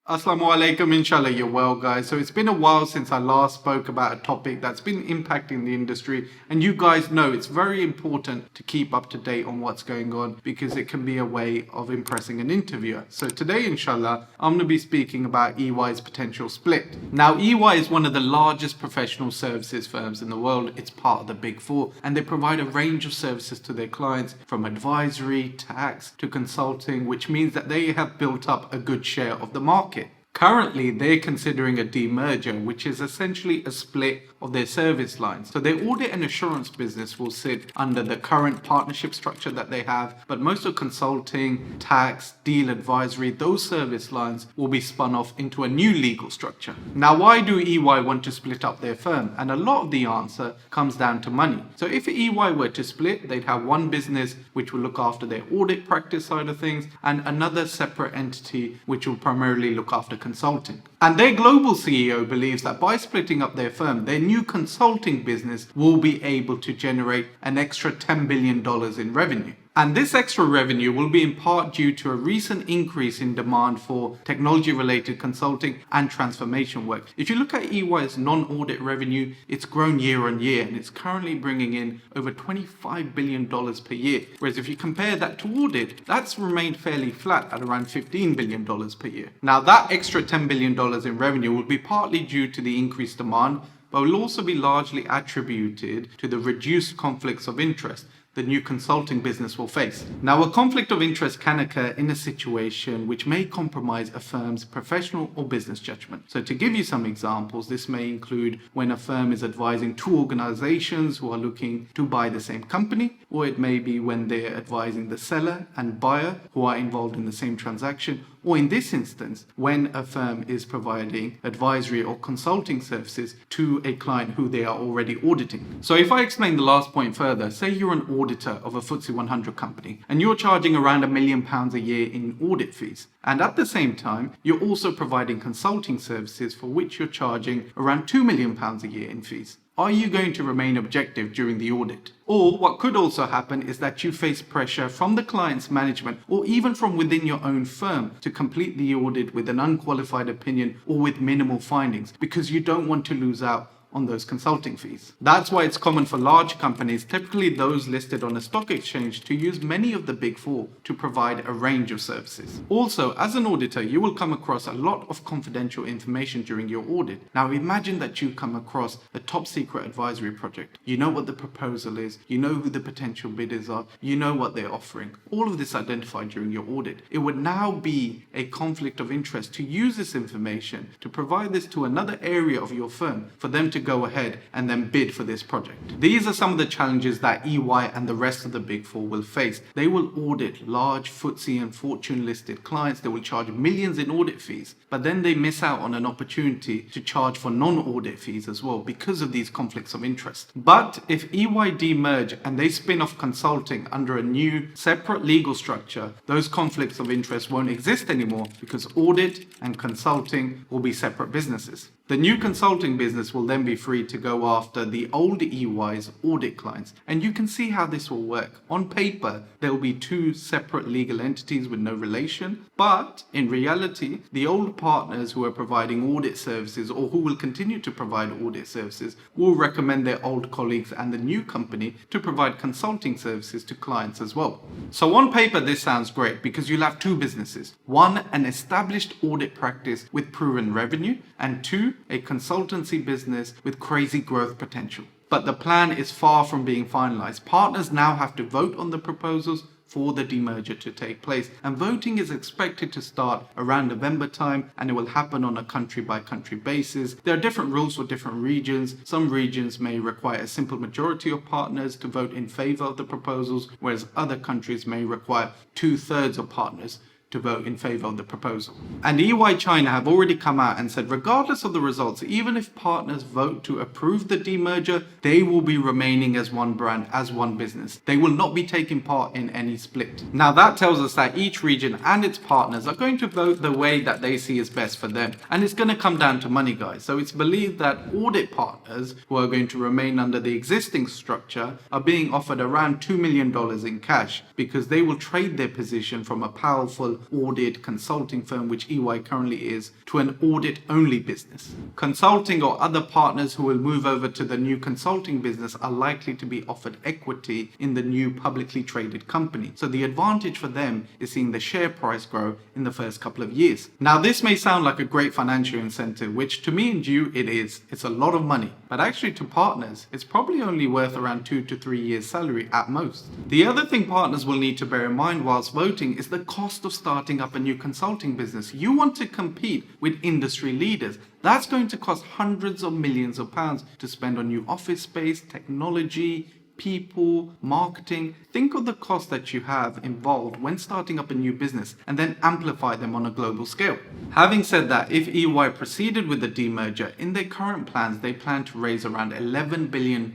Assalamu alaikum, inshallah you're well guys. So it's been a while since I last spoke about a topic that's been impacting the industry, and you guys know it's very important to keep up to date on what's going on because it can be a way of impressing an interviewer. So today inshallah I'm going to be speaking about EY's potential split. Now EY is one of the largest professional services firms in the world. It's part of the Big Four and they provide a range of services to their clients from advisory, tax to consulting, which means that they have built up a good share of the market. Currently, they're considering a demerger, which is essentially a split of their service lines. So their audit and assurance business will sit under the current partnership structure that they have, but most of consulting, tax, deal advisory, those service lines will be spun off into a new legal structure. Now, why do EY want to split up their firm? And a lot of the answer comes down to money. So if EY were to split, they'd have one business which will look after their audit practice side of things and another separate entity which will primarily look after consulting. And their global CEO believes that by splitting up their firm, their new consulting business will be able to generate an extra $10 billion in revenue. And this extra revenue will be in part due to a recent increase in demand for technology-related consulting and transformation work. If you look at EY's non-audit revenue, it's grown year on year and it's currently bringing in over $25 billion per year. Whereas if you compare that to audit, that's remained fairly flat at around $15 billion per year. Now that extra $10 billion in revenue will be partly due to the increased demand, but will also be largely attributed to the reduced conflicts of interest the new consulting business will face. Now, a conflict of interest can occur in a situation which may compromise a firm's professional or business judgment. So to give you some examples, this may include when a firm is advising two organizations who are looking to buy the same company, or it may be when they're advising the seller and buyer who are involved in the same transaction, or in this instance, when a firm is providing advisory or consulting services to a client who they are already auditing. So if I explain the last point further, say you're an auditor of a FTSE 100 company and you're charging around £1 million a year in audit fees. And at the same time, you're also providing consulting services for which you're charging around £2 million a year in fees. Are you going to remain objective during the audit? Or what could also happen is that you face pressure from the client's management or even from within your own firm to complete the audit with an unqualified opinion or with minimal findings because you don't want to lose out on those consulting fees. That's why it's common for large companies, typically those listed on a stock exchange, to use many of the Big Four to provide a range of services. Also, as an auditor, you will come across a lot of confidential information during your audit. Now imagine that you come across a top secret advisory project. You know what the proposal is, you know who the potential bidders are, you know what they're offering. All of this identified during your audit. It would now be a conflict of interest to use this information to provide this to another area of your firm for them to go ahead and then bid for this project. These are some of the challenges that EY and the rest of the Big Four will face. They will audit large FTSE and Fortune listed clients. They will charge millions in audit fees, but then they miss out on an opportunity to charge for non-audit fees as well because of these conflicts of interest. But if EY demerge and they spin off consulting under a new separate legal structure, those conflicts of interest won't exist anymore because audit and consulting will be separate businesses. The new consulting business will then be free to go after the old EY's audit clients. And you can see how this will work. On paper, there will be two separate legal entities with no relation. But in reality, the old partners who are providing audit services or who will continue to provide audit services will recommend their old colleagues and the new company to provide consulting services to clients as well. So on paper, this sounds great because you'll have two businesses. One, an established audit practice with proven revenue, and two, a consultancy business with crazy growth potential. But the plan is far from being finalized. Partners now have to vote on the proposals for the demerger to take place, and voting is expected to start around November time, and it will happen on a country by country basis. There are different rules for different regions. Some regions may require a simple majority of partners to vote in favor of the proposals, whereas other countries may require 2/3 of partners to vote in favor of the proposal. And EY China have already come out and said regardless of the results, even if partners vote to approve the demerger, they will be remaining as one brand, as one business. They will not be taking part in any split. Now that tells us that each region and its partners are going to vote the way that they see is best for them. And it's going to come down to money, guys. So it's believed that audit partners who are going to remain under the existing structure are being offered around $2 million in cash because they will trade their position from a powerful audit consulting firm, which EY currently is, to an audit-only business. Consulting or other partners who will move over to the new consulting business are likely to be offered equity in the new publicly traded company. So the advantage for them is seeing the share price grow in the first couple of years. Now, this may sound like a great financial incentive, which to me and you, it is. It's a lot of money. But actually to partners, it's probably only worth around 2 to 3 years' salary at most. The other thing partners will need to bear in mind whilst voting is the cost of starting up a new consulting business. You want to compete with industry leaders. That's going to cost hundreds of millions of pounds to spend on new office space, technology, people, marketing. Think of the cost that you have involved when starting up a new business and then amplify them on a global scale. Having said that, if EY proceeded with the demerger, in their current plans, they plan to raise around $11 billion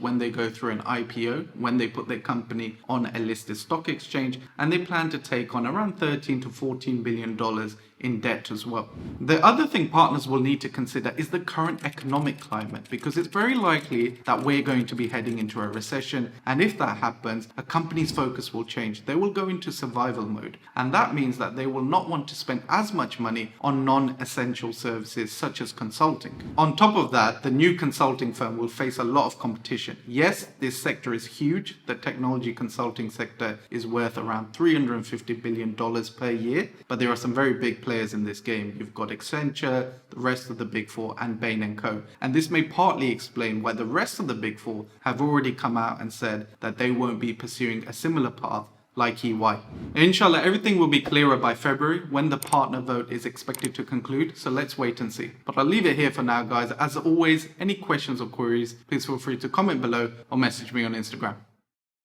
when they go through an IPO, when they put their company on a listed stock exchange, and they plan to take on around $13 to $14 billion in debt as well. The other thing partners will need to consider is the current economic climate, because it's very likely that we're going to be heading into a recession, and if that happens, a company's focus will change. They will go into survival mode, and that means that they will not want to spend as much money on non-essential services such as consulting. On top of that, the new consulting firm will face a lot of competition. Yes, this sector is huge. The technology consulting sector is worth around $350 billion per year, but there are some very big players in this game. You've got Accenture, the rest of the Big Four, and Bain & Co. And this may partly explain why the rest of the Big Four have already come out and said that they won't be pursuing a similar path like EY. Inshallah, everything will be clearer by February when the partner vote is expected to conclude, so let's wait and see. But I'll leave it here for now, guys. As always, any questions or queries, please feel free to comment below or message me on Instagram.